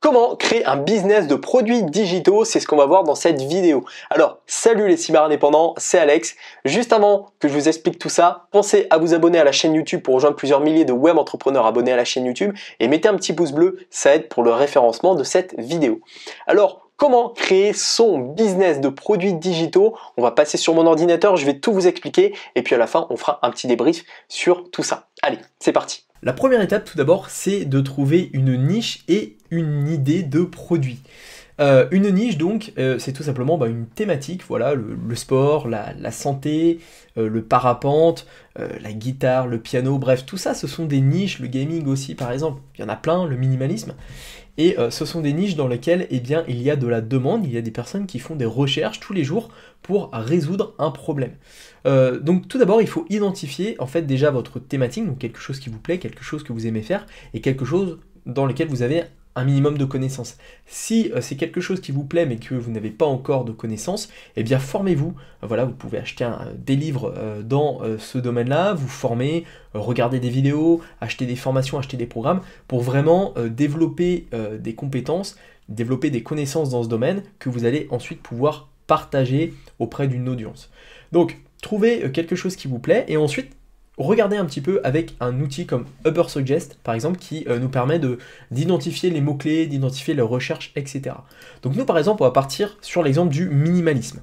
Comment créer un business de produits digitaux? C'est ce qu'on va voir dans cette vidéo. Alors, salut les cyber-indépendants, c'est Alex. Juste avant que je vous explique tout ça, pensez à vous abonner à la chaîne YouTube pour rejoindre plusieurs milliers de web entrepreneurs abonnés à la chaîne YouTube et mettez un petit pouce bleu, ça aide pour le référencement de cette vidéo. Alors, comment créer son business de produits digitaux? On va passer sur mon ordinateur, je vais tout vous expliquer et puis à la fin, on fera un petit débrief sur tout ça. Allez, c'est parti. La première étape, tout d'abord, c'est de trouver une niche et une idée de produit. Une niche, donc, c'est tout simplement une thématique, voilà, le sport, la santé, le parapente, la guitare, le piano, bref, tout ça, ce sont des niches, le gaming aussi, par exemple, il y en a plein, le minimalisme. Et ce sont des niches dans lesquelles il y a de la demande, il y a des personnes qui font des recherches tous les jours pour résoudre un problème. Donc tout d'abord, il faut identifier en fait déjà votre thématique, donc quelque chose qui vous plaît, quelque chose que vous aimez faire, et quelque chose dans lequel vous avez un minimum de connaissances. Si c'est quelque chose qui vous plaît mais que vous n'avez pas encore de connaissances, eh bien formez-vous. Voilà, vous pouvez acheter des livres dans ce domaine-là, vous former, regarder des vidéos, acheter des formations, acheter des programmes pour vraiment développer des compétences, développer des connaissances dans ce domaine que vous allez ensuite pouvoir partager auprès d'une audience. Donc, trouvez quelque chose qui vous plaît et ensuite regardez un petit peu avec un outil comme Ubersuggest, par exemple, qui nous permet d'identifier les mots-clés, d'identifier les recherches, etc. Donc nous, par exemple, on va partir sur l'exemple du minimalisme.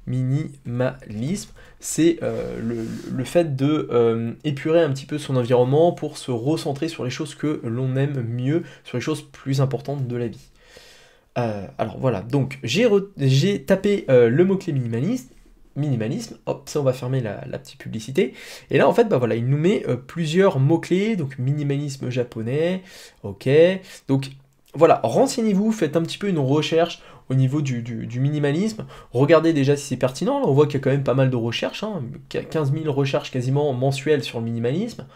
Minimalisme, c'est le fait de épurer un petit peu son environnement pour se recentrer sur les choses que l'on aime mieux, sur les choses plus importantes de la vie. Alors voilà, donc j'ai tapé le mot-clé minimalisme, hop, ça on va fermer la petite publicité, et là en fait voilà, il nous met plusieurs mots-clés, donc minimalisme japonais, ok, donc voilà, renseignez-vous, faites un petit peu une recherche au niveau du minimalisme, regardez déjà si c'est pertinent, là on voit qu'il y a quand même pas mal de recherches, 15 000 recherches quasiment mensuelles sur le minimalisme,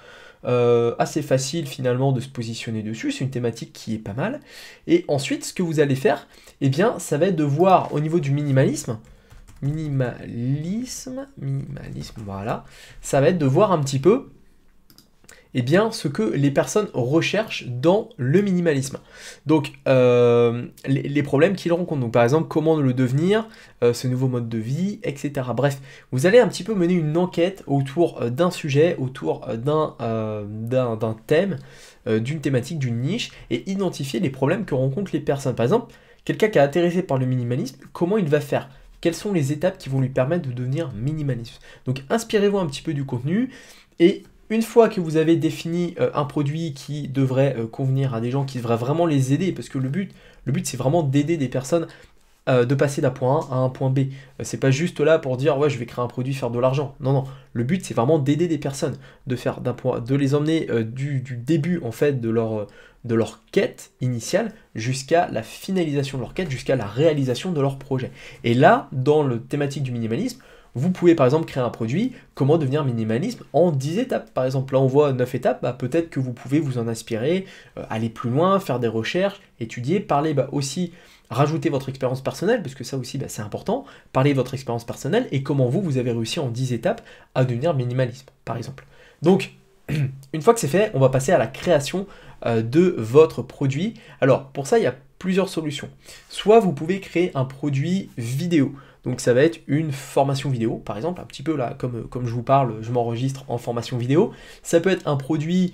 assez facile finalement de se positionner dessus, c'est une thématique qui est pas mal, et ensuite ce que vous allez faire, eh bien ça va être de voir au niveau du minimalisme, voilà, ça va être de voir un petit peu eh bien, ce que les personnes recherchent dans le minimalisme. Donc, les problèmes qu'ils rencontrent. Donc, par exemple, comment le devenir, ce nouveau mode de vie, etc. Bref, vous allez un petit peu mener une enquête autour d'un sujet, autour d'un thème, d'une thématique, d'une niche, et identifier les problèmes que rencontrent les personnes. Par exemple, quelqu'un qui est intéressé par le minimalisme, comment il va faire ? Quelles sont les étapes qui vont lui permettre de devenir minimaliste? Donc inspirez-vous un petit peu du contenu et une fois que vous avez défini un produit qui devrait convenir à des gens, qui devrait vraiment les aider, parce que le but c'est vraiment d'aider des personnes de passer d'un point A à un point B. C'est pas juste là pour dire ouais je vais créer un produit, faire de l'argent. Non, non. Le but c'est vraiment d'aider des personnes, de les emmener du début en fait de leur quête initiale jusqu'à la finalisation de leur quête, jusqu'à la réalisation de leur projet. Et là, dans le thématique du minimalisme, vous pouvez par exemple créer un produit, comment devenir minimaliste en 10 étapes. Par exemple, là on voit 9 étapes, peut-être que vous pouvez vous en inspirer, aller plus loin, faire des recherches, étudier, parler aussi, rajouter votre expérience personnelle, parce que ça aussi c'est important, parler de votre expérience personnelle et comment vous avez réussi en 10 étapes à devenir minimaliste, par exemple. Donc, une fois que c'est fait, on va passer à la création de votre produit. Alors, pour ça, il y a plusieurs solutions. Soit vous pouvez créer un produit vidéo. Donc ça va être une formation vidéo, par exemple, un petit peu là, comme je vous parle, je m'enregistre en formation vidéo. Ça peut être un produit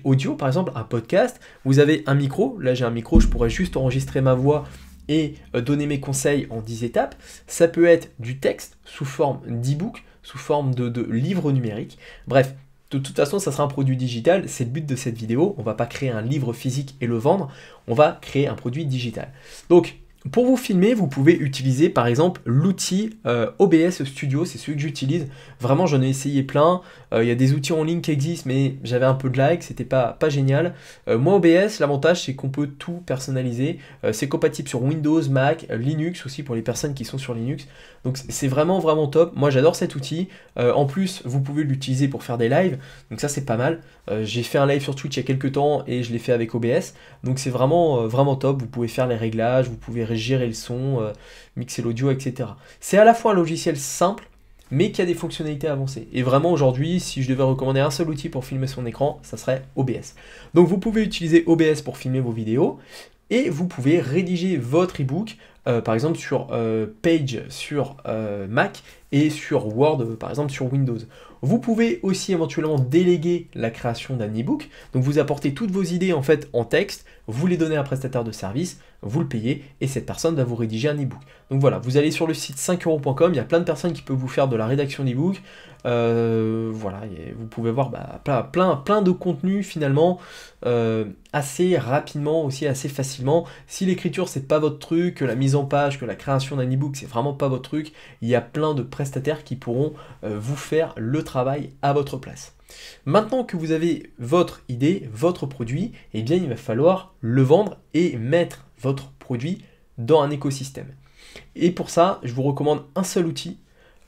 audio, par exemple, un podcast. Vous avez un micro, là j'ai un micro, je pourrais juste enregistrer ma voix et donner mes conseils en 10 étapes. Ça peut être du texte sous forme d'e-book, sous forme de livre numérique. Bref, de toute façon, ça sera un produit digital. C'est le but de cette vidéo. On ne va pas créer un livre physique et le vendre. On va créer un produit digital. Donc, pour vous filmer, vous pouvez utiliser par exemple l'outil OBS Studio, c'est celui que j'utilise. Vraiment, j'en ai essayé plein. Il y a des outils en ligne qui existent, mais j'avais un peu de lag, c'était pas génial. Moi, OBS, l'avantage, c'est qu'on peut tout personnaliser. C'est compatible sur Windows, Mac, Linux aussi pour les personnes qui sont sur Linux. Donc, c'est vraiment, vraiment top. Moi, j'adore cet outil. En plus, vous pouvez l'utiliser pour faire des lives. Donc, ça, c'est pas mal. J'ai fait un live sur Twitch il y a quelques temps et je l'ai fait avec OBS. Donc, c'est vraiment, vraiment top. Vous pouvez faire les réglages, vous pouvez gérer le son, mixer l'audio, etc. C'est à la fois un logiciel simple, mais qui a des fonctionnalités avancées. Et vraiment aujourd'hui, si je devais recommander un seul outil pour filmer son écran, ça serait OBS. Donc vous pouvez utiliser OBS pour filmer vos vidéos, et vous pouvez rédiger votre ebook, par exemple sur Page sur Mac et sur Word, par exemple sur Windows. Vous pouvez aussi éventuellement déléguer la création d'un ebook. Donc vous apportez toutes vos idées en fait en texte, vous les donnez à un prestataire de service, vous le payez et cette personne va vous rédiger un ebook. Donc voilà, vous allez sur le site 5euros.com, il y a plein de personnes qui peuvent vous faire de la rédaction d'ebook. Voilà, et vous pouvez voir plein de contenu finalement assez rapidement, aussi assez facilement. Si l'écriture c'est pas votre truc, que la mise en page, que la création d'un ebook c'est vraiment pas votre truc, il y a plein de prestataires qui pourront vous faire le travail à votre place. Maintenant que vous avez votre idée, votre produit, eh bien il va falloir le vendre et mettre votre produit dans un écosystème. Et pour ça, je vous recommande un seul outil.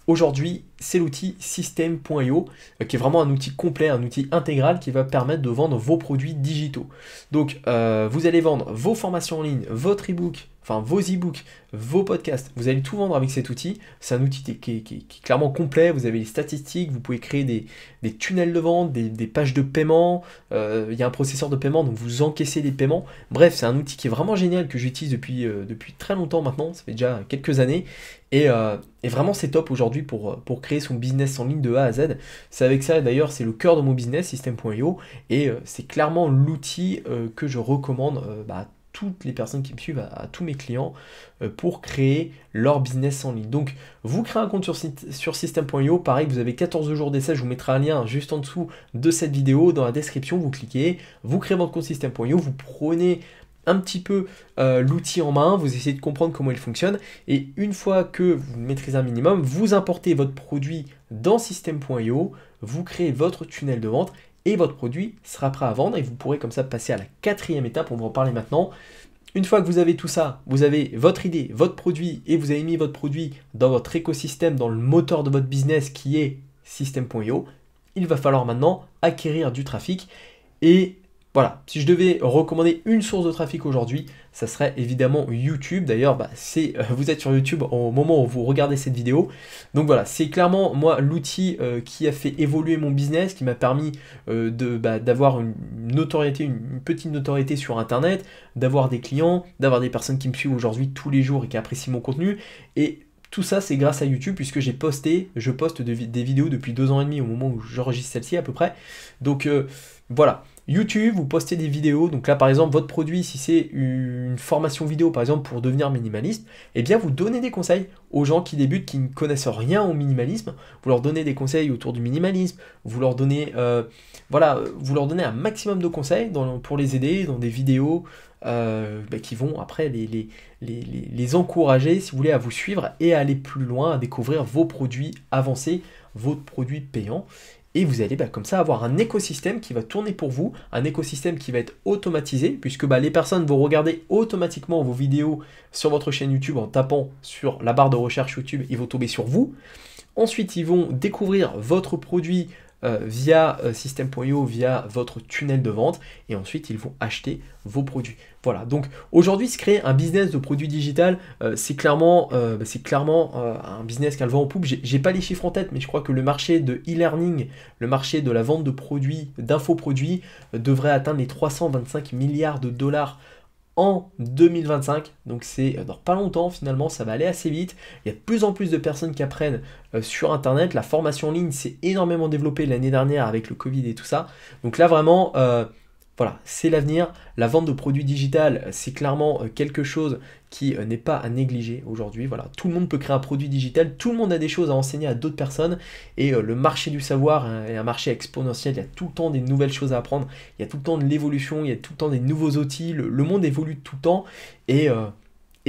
Aujourd'hui, c'est l'outil System.io, qui est vraiment un outil complet, un outil intégral qui va permettre de vendre vos produits digitaux. Donc, vous allez vendre vos formations en ligne, votre ebook, enfin vos ebooks, vos podcasts. Vous allez tout vendre avec cet outil. C'est un outil qui est clairement complet. Vous avez les statistiques, vous pouvez créer des tunnels de vente, des pages de paiement. Il y a un processeur de paiement, donc vous encaissez les paiements. Bref, c'est un outil qui est vraiment génial que j'utilise depuis très longtemps maintenant. Ça fait déjà quelques années. Et vraiment, c'est top aujourd'hui pour créer son business en ligne de A à Z. C'est avec ça, d'ailleurs, c'est le cœur de mon business, System.io. Et c'est clairement l'outil que je recommande à toutes les personnes qui me suivent, à tous mes clients, pour créer leur business en ligne. Donc, vous créez un compte sur System.io. Pareil, vous avez 14 jours d'essai. Je vous mettrai un lien juste en dessous de cette vidéo. Dans la description, vous cliquez, vous créez votre compte System.io, vous prenez un petit peu l'outil en main, vous essayez de comprendre comment il fonctionne, et une fois que vous maîtrisez un minimum, vous importez votre produit dans System.io, vous créez votre tunnel de vente, et votre produit sera prêt à vendre, et vous pourrez comme ça passer à la 4e étape, on va en parler maintenant. Une fois que vous avez tout ça, vous avez votre idée, votre produit, et vous avez mis votre produit dans votre écosystème, dans le moteur de votre business qui est System.io, il va falloir maintenant acquérir du trafic. Et voilà, si je devais recommander une source de trafic aujourd'hui, ça serait évidemment YouTube. D'ailleurs, vous êtes sur YouTube au moment où vous regardez cette vidéo. Donc voilà, c'est clairement moi l'outil qui a fait évoluer mon business, qui m'a permis d'avoir une notoriété, une petite notoriété sur Internet, d'avoir des clients, d'avoir des personnes qui me suivent aujourd'hui tous les jours et qui apprécient mon contenu. Et tout ça, c'est grâce à YouTube puisque je poste des vidéos depuis 2 ans et demi au moment où j'enregistre celle-ci à peu près. Donc voilà. YouTube, vous postez des vidéos, donc là par exemple votre produit, si c'est une formation vidéo par exemple pour devenir minimaliste, eh bien vous donnez des conseils aux gens qui débutent, qui ne connaissent rien au minimalisme, vous leur donnez des conseils autour du minimalisme, vous leur donnez, vous leur donnez un maximum de conseils pour les aider dans des vidéos qui vont après les encourager, si vous voulez, à vous suivre et à aller plus loin, à découvrir vos produits avancés, vos produits payants. Et vous allez comme ça avoir un écosystème qui va tourner pour vous, un écosystème qui va être automatisé, puisque les personnes vont regarder automatiquement vos vidéos sur votre chaîne YouTube en tapant sur la barre de recherche YouTube, ils vont tomber sur vous. Ensuite, ils vont découvrir votre produit via System.io, via votre tunnel de vente, et ensuite ils vont acheter vos produits. Voilà, donc aujourd'hui se créer un business de produits digital, c'est clairement un business qui a le vent en poupe. J'ai pas les chiffres en tête, mais je crois que le marché de e-learning, le marché de la vente de produits, d'infoproduits, devrait atteindre les 325 milliards de dollars en 2025, donc c'est dans pas longtemps finalement, ça va aller assez vite. Il y a de plus en plus de personnes qui apprennent sur internet. La formation en ligne s'est énormément développée l'année dernière avec le Covid et tout ça, donc là vraiment voilà, c'est l'avenir. La vente de produits digitales, c'est clairement quelque chose qui n'est pas à négliger aujourd'hui. Voilà, tout le monde peut créer un produit digital, tout le monde a des choses à enseigner à d'autres personnes, et le marché du savoir est un marché exponentiel. Il y a tout le temps des nouvelles choses à apprendre, il y a tout le temps de l'évolution, il y a tout le temps des nouveaux outils, le monde évolue tout le temps, et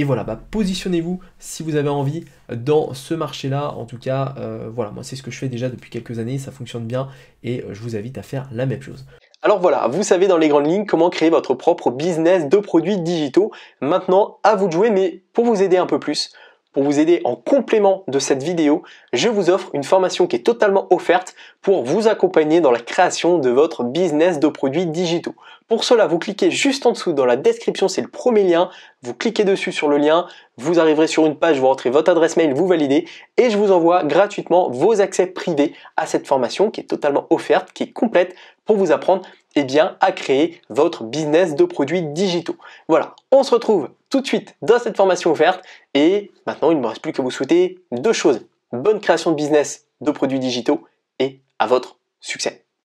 voilà, positionnez-vous si vous avez envie dans ce marché-là. En tout cas, voilà, moi c'est ce que je fais déjà depuis quelques années, ça fonctionne bien, et je vous invite à faire la même chose. Alors voilà, vous savez dans les grandes lignes comment créer votre propre business de produits digitaux. Maintenant, à vous de jouer, mais pour vous aider un peu plus, pour vous aider en complément de cette vidéo, je vous offre une formation qui est totalement offerte pour vous accompagner dans la création de votre business de produits digitaux. Pour cela, vous cliquez juste en dessous dans la description, c'est le premier lien. Vous cliquez dessus sur le lien, vous arriverez sur une page, vous rentrez votre adresse mail, vous validez et je vous envoie gratuitement vos accès privés à cette formation qui est totalement offerte, qui est complète pour vous apprendre à créer votre business de produits digitaux. Voilà, on se retrouve tout de suite dans cette formation offerte et maintenant il ne me reste plus qu'à vous souhaiter deux choses. Bonne création de business de produits digitaux et à votre succès.